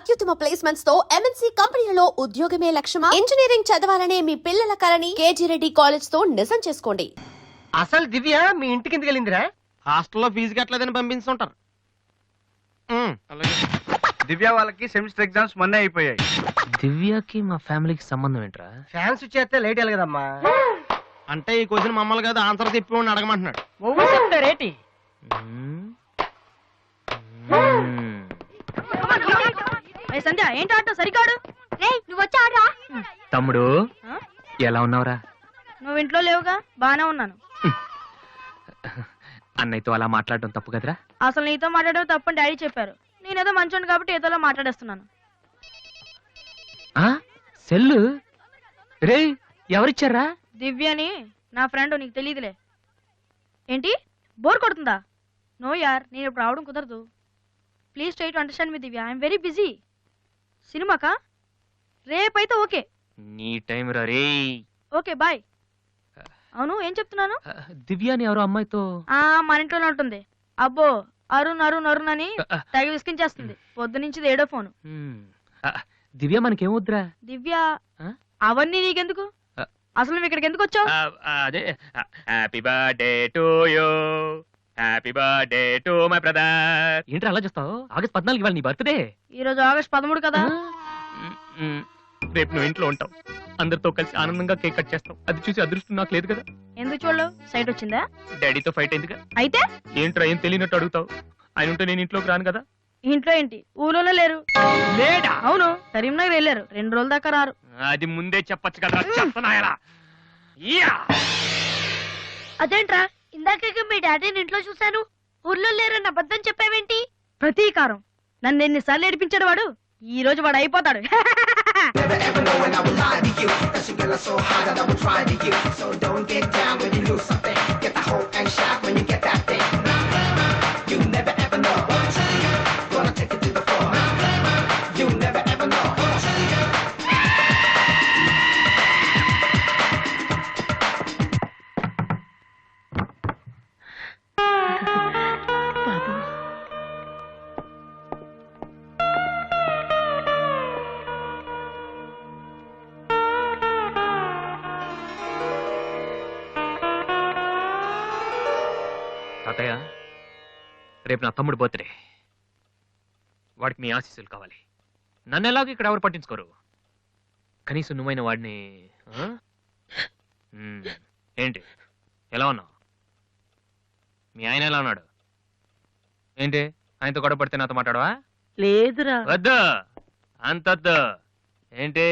అత్యుత్తమ ప్లేస్మెంట్స్ తో ఎంఎన్సీ కంపెనీలలో ఉద్యోగమే లక్ష్యమా? ఇంజనీరింగ్ చదవాలనే మీ పిల్లల కలని కేజీ రెడ్డి కాలేజ్ తో నిజం చేసుకోండి. అసలు దివ్య మీ ఇంటికి ఎందుకు వెళ్ళిందిరా? హాస్టల్లో ఫీజు కట్టలేదని పంపిస్తుంటారు. దివ్య వాళ్ళకి సెమిస్టర్ ఎగ్జామ్స్ మొన్నే అయిపోయాయి. దివ్యకి మా ఫ్యామిలీకి సంబంధం ఏంట్రా? ఫ్యాన్స్ చేస్తే లేట్ అయ్యాలి కదమ్మా. అంటే ఈ క్వశ్చన్ మమ్మల్ని కాదు ఆన్సర్ చెప్పి అడగమంటున్నాడు. చెప్తారేటి సంధ్య ఏంటి ఆట సరికాడు? నువ్వు వచ్చి ఆడరా. తమ్ముడు ఎలా ఉన్నావురా? నువ్వు ఇంట్లో లేవుగా. బానే ఉన్నాను. అన్నయ్యతో అలా మాట్లాడడం తప్పు కదరా? అసలు నీతో మాట్లాడడం తప్పని డాడీ చెప్పారు. నేనేదో మంచోండి కాబట్టి ఏదోలా మాట్లాడేస్తున్నాను. సెల్లు రే ఎవరిచ్చారా? దివ్యని నా ఫ్రెండ్, నీకు తెలియదులే. ఏంటి బోర్ కొడుతుందా? నో యార్, నేను ఇప్పుడు రావడం కుదరదు. Please try to understand me Divya. I'm very busy. సినిమాకా? రేపైతే ఓకే. నీ టైం రా రే. Okay bye. అవును ఏం చెప్తున్నాను? దివ్యాని ఎవరో అమ్మాయితో మన ఇంట్లోనే ఉంటుంది. అబ్బో అరుణ్ అరుణ్ అరుణ్ అని తెగ విసికించేస్తుంది. పొద్దు నుంచి ఏడో ఫోను. దివ్య మనకేమొద్దురా? దివ్య అవన్నీ నీకెందుకు? అసలు నువ్వు ఇక్కడికి ఎందుకు వచ్చావు? అదే happy birthday to you, happy birthday to my brother. ఏంట్రా అలా చూస్తావు? ఆగస్ట్ 14 ఇవాళ నీ బర్త్డే. ఈ రోజు ఆగస్ట్ 13 కదా. రేపు నువ్వు ఇంట్లో ఉంటావు, అందరితో కలిసి ఆనందంగా కేక్ కట్ చేస్తావు. అది చూసి అదృష్టం నాకు లేదు కదా. ఎందుకు చూడలేవు? సైట్ వచ్చిందా? డాడీతో ఫైట్ అయిందిగా. అయితే ఏంట్రా ఏం తెలియనట్టు అడుగుతావు? ఆయన ఉంటే నేను ఇంట్లోకి రాను కదా. ఇంట్లో ఏంటి? ఊళ్ళోనే లేరు. లేడా? అవును, కరీంనగర్ వెళ్ళారు. 2 రోజుల దాకా రారు. అది ముందే చెప్పొచ్చు కదా. చెప్పనాయలా అదేంట్రా, ఇందాక మీ డాడీని ఇంట్లో చూశాను, ఊర్లో లేరన్న అబద్ధం చెప్పావేంటి? ప్రతీకారం. నన్ను ఎన్నిసార్లు ఏడిపించాడు వాడు. ఈ రోజు వాడు అయిపోతాడు. తాతయ్య, రేపు నా తమ్ముడు బర్త్డే. వాడికి మీ ఆశీస్సులు కావాలి. నన్ను ఎలాగో ఇక్కడ ఎవరు పట్టించుకోరు. కనీసం నువ్వైన వాడిని. ఏంటి ఎలా ఉన్నావు? మీ ఆయన ఎలా ఉన్నాడు? ఏంటి ఆయనతో గొడవ పడితే నాతో మాట్లాడవా? లేదురా. వద్దు, అంతొద్దు. ఏంటి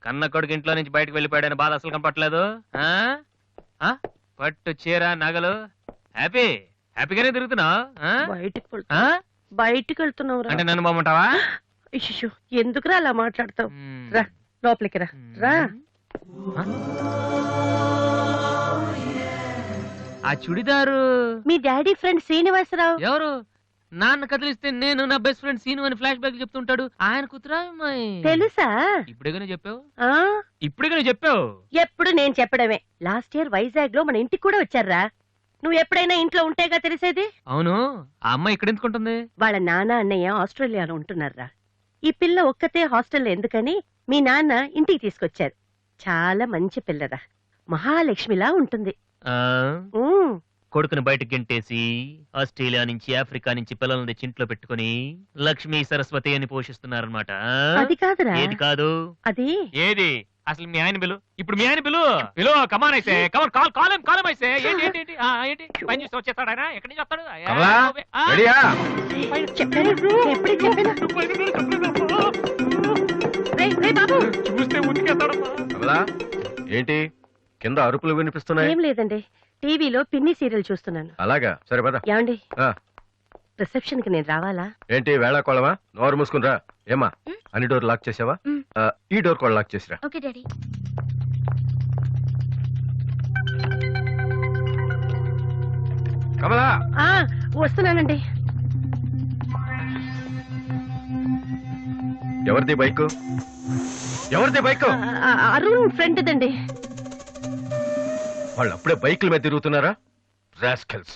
కన్న కొడుకు ఇంట్లో నుంచి బయటకు వెళ్ళిపోయాడని బాధ అసలు కనపట్లేదు. పట్టు చీర నగలు హ్యాపీగానే తిరుగుతున్నావు. బయటికి వెళ్తున్నావు అంటే నన్ను బాగుంటావా? ఎందుకురా అలా మాట్లాడతావు? రా లోపలికి రా. రా. ఆ చుడిదారు మీ డాడీ ఫ్రెండ్ శ్రీనివాసరావు. ఎవరు? నాన్న కదిలిస్తే నేను నా బెస్ట్ ఫ్రెండ్ సీను అని ఫ్లాష్ బ్యాక్ చెప్తుంటాడు. ఆయన కూతురా? తెలుసా? ఇప్పుడేగానే చెప్పావు. ఇప్పుడేగానే చెప్పావు. ఎప్పుడు నేను చెప్పడమే. లాస్ట్ ఇయర్ వైజాగ్ లో మన ఇంటికి కూడా వచ్చారా. నువ్వు ఎప్పుడైనా ఇంట్లో ఉంటేగా తెలిసేది. అవును, ఆ అమ్మాయి ఇక్కడ ఎందుకుంటుంది? వాళ్ళ నాన్న అన్నయ్య ఆస్ట్రేలియాలో ఉంటున్నారా. ఈ పిల్ల ఒక్కతే హాస్టల్లో ఎందుకని మీ నాన్న ఇంటికి తీసుకొచ్చారు. చాలా మంచి పిల్లరా, మహాలక్ష్మిలా ఉంటుంది. కొడుకుని బయటకు గెంటేసి ఆస్ట్రేలియా నుంచి ఆఫ్రికా నుంచి పిల్లల్ని తెచ్చి ఇంట్లో పెట్టుకుని లక్ష్మీ సరస్వతి అని పోషిస్తున్నారనమాట. అది కాదురా. ఏది కాదు? అది ఏది? అసలు మీ ఆయన బిలు. ఇప్పుడు మీ ఆయన బిలు కమాన్ అయితే కమాన్ కాలం అయితే ఏంటి పని చూస్తే వచ్చేస్తాడు ఆయన. ఎక్కడి నుంచి వస్తాడు? చూస్తే ఉతికేస్తాడు. ఏంటి కింద అరుపులు వినిపిస్తున్నాయి? ఏం లేదండి, టీవీలో పిన్ని సీరియల్ చూస్తున్నాను. అలాగా, సరే పద. ఏమండి రిసెప్షన్ కి నేను రావాలా? ఏంటి వేళ కోళమా? నోరు మూసుకుని రా. ఏమా అన్ని డోర్ లాక్ చేసావా? ఈ డోర్ కూడా లాక్ చేసిరా. Okay daddy. కమలా వస్తున్నానండి. ఎవరిది బైక్? ఎవరిది బైక్? అరుణ్ ఫ్రెండ్ దండి. వాళ్ళు అప్పుడే బైకుల మీద తిరుగుతున్నారా? రాస్కెల్స్.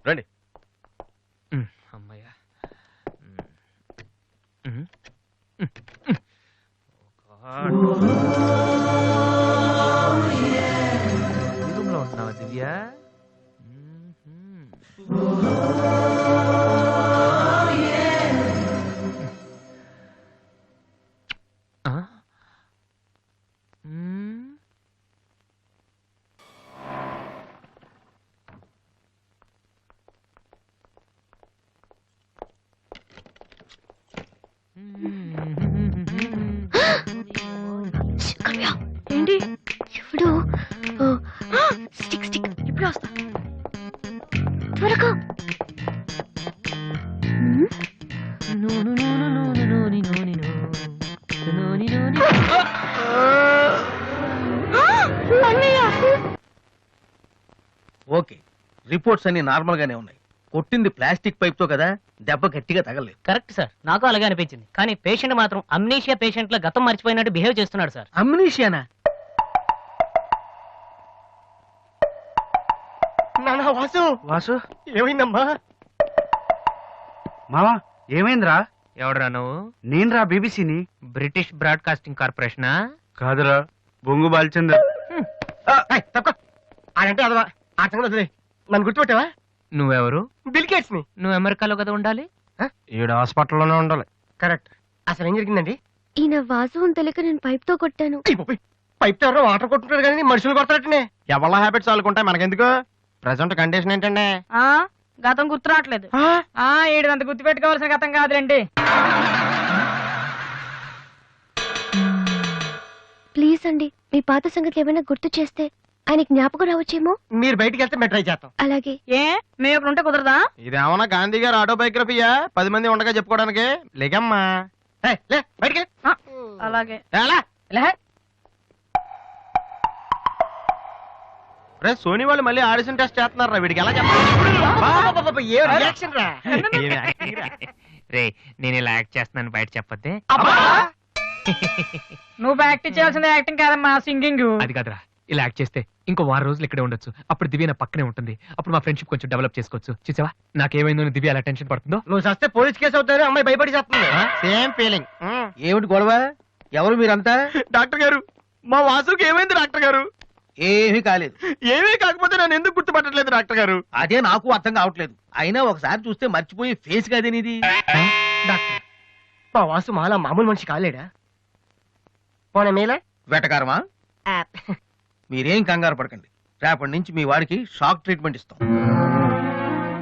రండి. అమ్మయ్యా. రూమ్ లో ఉంటున్నావా దివ్య? ఆ? ఏంటి ఇప్పుడు స్టిక్ స్టిక్ ఇప్పుడు వస్తా. త్వరగా. ఓకే, రిపోర్ట్స్ అన్ని నార్మల్ గానే ఉన్నాయి. కొట్టింది ప్లాస్టిక్ పైప్ తో కదా, దెబ్బ గట్టిగా తగలేదు. కరెక్ట్ సార్, నాకు అలాగే అనిపించింది. కానీ పేషెంట్ మాత్రం అమ్నీషియా పేషెంట్ లా గతం మర్చిపోయినట్టు బిహేవ్ చేస్తున్నాడు సార్. అమ్నీషియానా? వాసు వాసు ఏమైందమ్మా? మావా ఏమైందిరా? ఎవడరా నువ్వు? నేనురా బీబీసీని. British broadcasting కార్పొరేషనా? కాదురా, బొంగు బాల్చందర్. తక్కువ ఆడంటే అదవా ఆ సంగతి వదిలేయ్. నన్ను గుర్తుపెట్టావా? నువ్వెవరు? బిల్ గేట్స్ ని. నువ్వు అమెరికాలో కదా ఉండాలి. ఈడ హాస్పిటల్లోనే ఉండాలి. కరెక్ట్. అసలు ఏం జరిగిందండి? ఈయన వాసు అని తెలియక నేను పైప్ తో కొట్టాను. పైప్ తో ఎవరో వాటర్ కొట్టుకుంటారు కానీ మనుషులు కొడతారటనే. ఎవరి హ్యాబిట్స్ వాళ్ళకుంటాయి, మనకెందుకు? ప్రెసెంట్ కండిషన్ ఏంటండి? ఆ గతం గుర్తు రావట్లేదు. ఏడంత గుర్తు పెట్టుకోవాల్సిన గతం కాదులేండి. ప్లీజ్ అండి, మీ పాత సంగతి ఏమైనా గుర్తు చేస్తే ఆయన జ్ఞాపకం రావచ్చేమో. మీరు బయటికి వెళ్తే మేము ట్రై చేస్తాం. అలాగే. ఏ మేము ఇప్పుడు ఉంటే కుదరదా? ఇదేమన్నా గాంధీ గారు ఆటోబయోగ్రఫీయా 10 మంది ఉండగా చెప్పుకోవడానికి? లేకమ్మా లే బయటికి. అలాగే. రే సోనీ వాళ్ళు మళ్ళీ ఆడిషన్ టెస్ట్ చేస్తున్నారా? వీడికి ఎలా చెప్పాలి? రే, నేను ఇలా యాక్ట్ చేస్తున్నాను బయట చెప్పొద్దే. నువ్వు యాక్టింగ్ చేయాల్సింది యాక్టింగ్ కాదమ్మా, సింగింగ్. అది కాదురా, ఇలా యాక్ట్ చేస్తే ఇంకో 10 రోజులు ఇక్కడే ఉండొచ్చు. అప్పుడు దివ్య నా పక్కనే ఉంటుంది. అప్పుడు మా ఫ్రెండ్షిప్ కొంచెం డెవలప్ చేసుకోవచ్చు. చూసావా నాకేమైందో అని దివ్య అలా టెన్షన్ పడుతుందో. నువ్వు చస్తే పోలీస్ కేసు అవుతారు. అమ్మాయి భయపడి చేస్తుంది. Same feeling. ఏమిటి గొడవ? ఎవరు మీరంతా? డాక్టర్ గారు, మా వాసుకి ఏమైంది డాక్టర్ గారు? ఏమీ కాలేదు. ఏమీ కాకపోతే నన్ను ఎందుకు గుర్తుపట్టట్లేదు డాక్టర్ గారు? అదే నాకు అర్థం కావట్లేదు. అయినా ఒకసారి చూస్తే మర్చిపోయే ఫేస్ కాదేనిది. డాక్టర్, మా వాసు మాలా మామూలు మనిషి కాలేడా? పోనీ మేలా వెటకారమా? మీరేం కంగారు పడకండి. రేపటి నుంచి మీ వాడికి షాక్ ట్రీట్మెంట్ ఇస్తాం.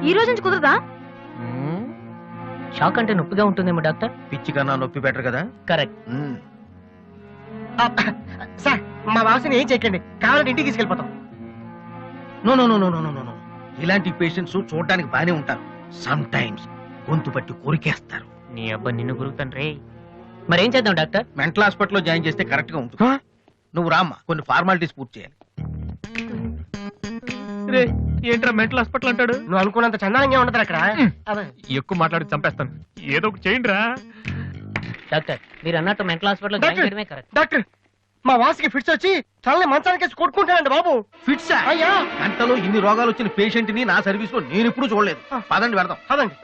ఈ రోజు నుంచి కుదరదా? షాక్ అంటే నొప్పిగా ఉంటుందేమో డాక్టర్. పిచ్చి కన్నా నొప్పి బెటర్ కదా. కరెక్ట్. సార్, మా వాసుని ఏం చేయకండి, కావాలంటే ఇంటికి తీసుకెళ్ళిపోతాం. No no no no no no no. ఇలాంటి పేషెంట్స్ చూడటానికి బానే ఉంటారు. సమ్ టైమ్స్ గొంతు పట్టి కొరికేస్తారు. నీ అబ్బా నిన్ను గురుతాను రే. మరేం చేద్దాం డాక్టర్? మెంటల్ హాస్పిటల్లో జాయిన్ చేస్తే కరెక్ట్ గా ఉంటుంది. నువ్వు రామ్మా, కొన్ని ఫార్మాలిటీస్ పూర్తి చేయాలి. రే, ఏంట్రా మెంటల్ హాస్పిటల్ అంటాడు? నువ్వు అనుకున్నంత చందానంగా ఉండదు అక్కడ. ఎక్కువ మాట్లాడి చంపేస్తాను. ఏదో ఒకటి చేయండి రా. డాక్టర్, మీరు అన్నట్టు మెంటల్ హాస్పిటల్ జాయిన్ డాక్టర్! చేయడమే కరెక్ట్. డాక్టర్, మా వాసుకి ఫిట్స్ వచ్చి తలని మంచానికి కొట్టుకుంటానండి బాబు. ఫిట్స్ అయ్యా? గంటలో ఇన్ని రోగాలు వచ్చిన పేషెంట్ ని నా సర్వీస్ లో నేను ఎప్పుడు చూడలేదు. పదండి వెళ్దాం. పదండి.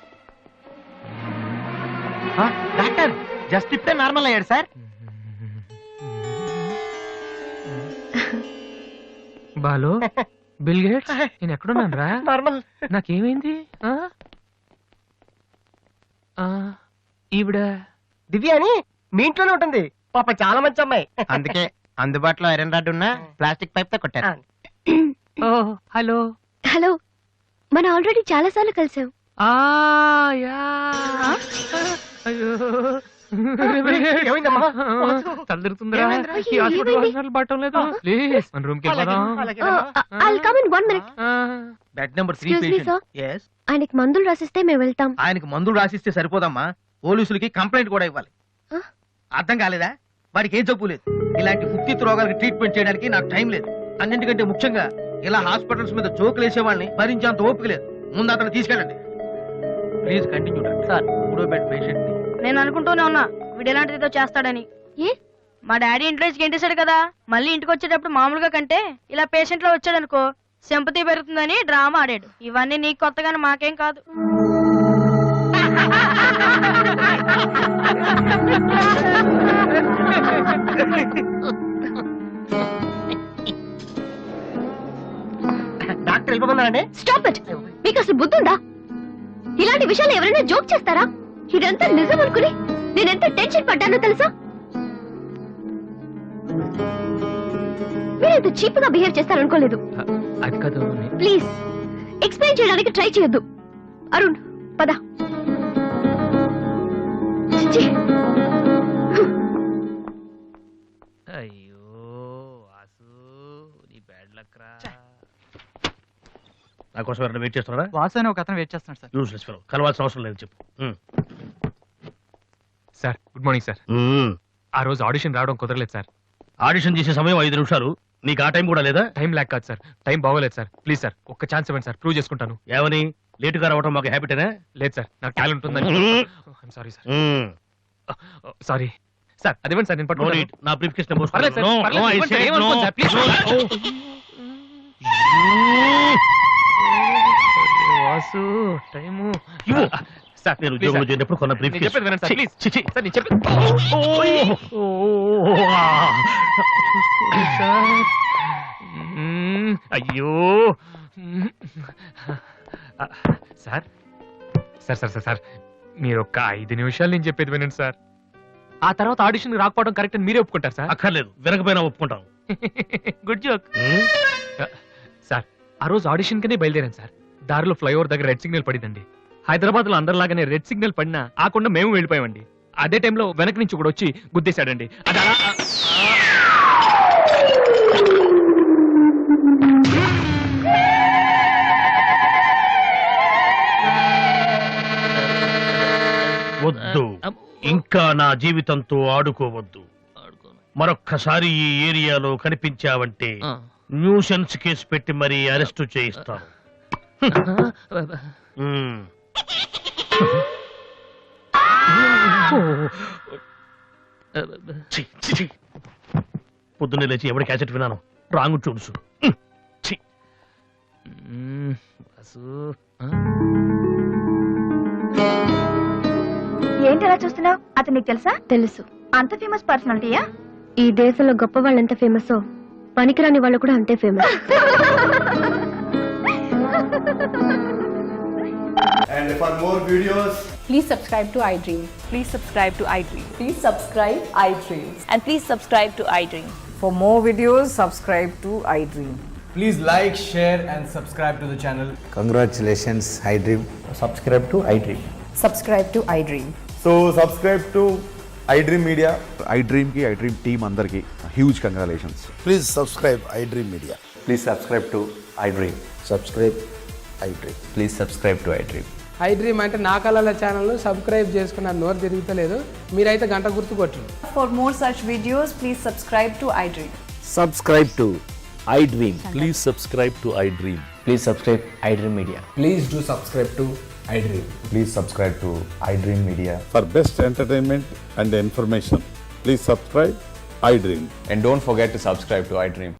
డాక్టర్, జస్ట్ ఇప్పుడే నార్మల్ అయ్యాడు సార్. బాలు, బిల్ గేట్స్, నేను ఎక్కడున్నాను రా? నార్మల్. నాకేమైంది? ఈవిడ దివ్య అని మీ ఇంట్లోనే ఉంటుంది. పాప చాలా మంచి అమ్మాయి. అందుకే అందుబాటులో ఐరన్ రాడ్ ఉన్న ప్లాస్టిక్ పైప్ తో కొట్టారు. ఓ హలో. హలో, మనం ఆల్రెడీ చాలా సార్లు కలిసాం. యా. అయ్యో, ఏమైందమ్మా? తలదిరుతుందిరా. ఏమైందిరా? ఈ హాస్పిటల్ ఏమైంది? హాస్పిటల్ బట్టం లేదు. ప్లీజ్ మన రూమ్ కి వెళ్ళిపోదాం. I'll come in 1 minute. Bed number 3 Excuse me, sir. Patient. yes. ఆయనకి మందులు రాసిస్తే మేము వెళ్తాం. ఆయనకి మందులు రాసిస్తే సరిపోదమ్మా, పోలీసులకి కంప్లైంట్ కూడా ఇవ్వాలి. ఆ? అర్థం కాలేదా? వాడికి ఏ జబ్బు లేదు. ఇలాంటి ఉత్తిత్ రోగాలకు ట్రీట్మెంట్ చేయడానికి నాకు టైం లేదు. అన్నింటికంటే ముఖ్యంగా ఇలా హాస్పిటల్స్ మీద జోకులు వేసే వాళ్ళని భరించేంత ఓపిక లేదు. ముందు అతను తీసుకెళ్ళండి. Please continue doctor. సార్, 3వ బెడ్ పేషెంట్. నేను అనుకుంటూనే ఉన్నా వీడు ఎలాంటిదో చేస్తాడని. ఏ? మా డాడీ ఇంట్లో నుంచి గెంటేశాడు కదా, మళ్ళీ ఇంటికి వచ్చేటప్పుడు మామూలుగా కంటే ఇలా పేషెంట్ లో వచ్చాడు అనుకో, సింపతి పెరుగుతుందని డ్రామా ఆడాడు. ఇవన్నీ నీకు కొత్తగానే మాకేం కాదు. డాక్టర్ వెళ్ళిపోతున్నారండి. Stop it. మీకు అసలు బుద్ధుందా? ఇలాంటి విషయాలు ఎవరైనా జోక్ చేస్తారా? ఇదంతా నిజం అనుకుని నేను ఎంత టెన్షన్ పడ్డానో తెలుసా? మీరెంత చీప్ గా బిహేవ్ చేస్తారనుకోలేదు. అది కాదు ప్లీజ్ ఎక్స్ప్లెయిన్ చేయడానికి ట్రై చేయొద్దు. అరుణ్ పద. చిచ్చి. అయ్యో వాసు నీ బ్యాడ్ లక్ రా. నా కోసం ఎవరైనా వెయిట్ చేస్తున్నారా? వాసు అని ఒక అతను వెయిట్ చేస్తున్నాడు సార్. Useless fellow. కలవాల్సిన అవసరం లేదు, చెప్పు. Sir good morning sir. ఆ రోజు ఆడిషన్ రావడం కుదరలేదు సార్. ఆడిషన్ చేసే సమయం 5 నిమిషాలు. నీకు ఆ టైం కూడా లేదా? టైం ల్యాక్ కాదు సార్, టైం బాగోలేదు సార్. ప్లీజ్ సార్ ఒక్క ఛాన్స్ ఇవ్వండి సార్, ప్రూవ్ చేసుకుంటాను. ఏమని? లేటుగా రావటం మాకు హ్యాబిటేనా? లేదు సార్ నాకు టాలెంట్ ఉందని. Sorry sir, sorry sir. అదేమండి సార్ నేను No పట్టుకుంటాను. need. నా బ్రీఫ్ కేస్ పర్లేదు సార్, పర్లేదు, ఇవ్వండి సార్, ఏమనుకోండి sir, please sir. Vasu time sir. నేను ప్లీజ్ ఉద్యోగంలో సార్. చేరినప్పుడు కొన్న బ్రీఫ్ నేను కేస్. చెప్పేది వినండి సార్, ప్లీజ్. చిచి. సార్ నేను చెప్పేది సార్. అయ్యో sir sir sir sir sir మీరు ఒక్క 5 నిమిషాలు నేను చెప్పేది వినండి సార్. ఆ తర్వాత ఆడిషన్ రాకపోవడం కరెక్ట్ అని మీరే ఒప్పుకుంటారు సార్. అక్కర్లేదు, వినకపోయినా ఒప్పుకుంటాం. Good joke sir. ఆ రోజు ఆడిషన్ కనే బయలుదేరాను సార్. దారిలో ఫ్లైఓవర్ దగ్గర రెడ్ సిగ్నల్ పడిందండి. హైదరాబాద్ లో అందరిలాగానే రెడ్ సిగ్నల్ పడినా ఆకుండా మేము వెళ్ళిపోయామండి. అదే టైంలో వెనక నుంచి కూడా వచ్చి గుద్దేశాడండి. అది అలా వద్దు, ఇంకా నా జీవితంతో ఆడుకోవద్దు. మరొక్కసారి ఈ ఏరియాలో కనిపించావంటే న్యూసెన్స్ కేసు పెట్టి మరీ అరెస్టు చేయిస్తాను. ఛీ, ఛీ, ఛీ. పొద్దున్నే లేచి ఎవరి క్యాసెట్ విన్నాను? రాంగ్ చూడుసు. ఏంటి అలా చూస్తున్నావు? అతను నీకు తెలుసా? తెలుసు. అంత ఫేమస్ పర్సనాలిటీయా? ఈ దేశంలో గొప్ప వాళ్ళు ఎంత ఫేమసో పనికిరాని వాళ్ళు కూడా అంతే famous. And for more videos, Please subscribe to iDream. Please subscribe to iDream. Please subscribe iDream. And please subscribe to iDream. For more videos, subscribe to iDream. please like, share and subscribe to the channel. Congratulations, iDream. Subscribe to iDream. Subscribe to iDream. So subscribe to iDream Media. iDream ki iDream team andarki huge congratulations. Please subscribe iDream Media. Please subscribe to iDream. Subscribe iDream. Please subscribe to iDream. iDream అంటే నా కళల channel subscribe చేసుకున్న నోరు తిరుగుతలేదు. మీరైతే గంట గుర్తు కొట్టండి. For more such videos, please subscribe to iDream. Subscribe to iDream. Please subscribe to iDream. Please subscribe iDream Media. Please do subscribe to iDream. Please subscribe to iDream Media. For best entertainment and information, please subscribe iDream. And don't forget to subscribe to iDream.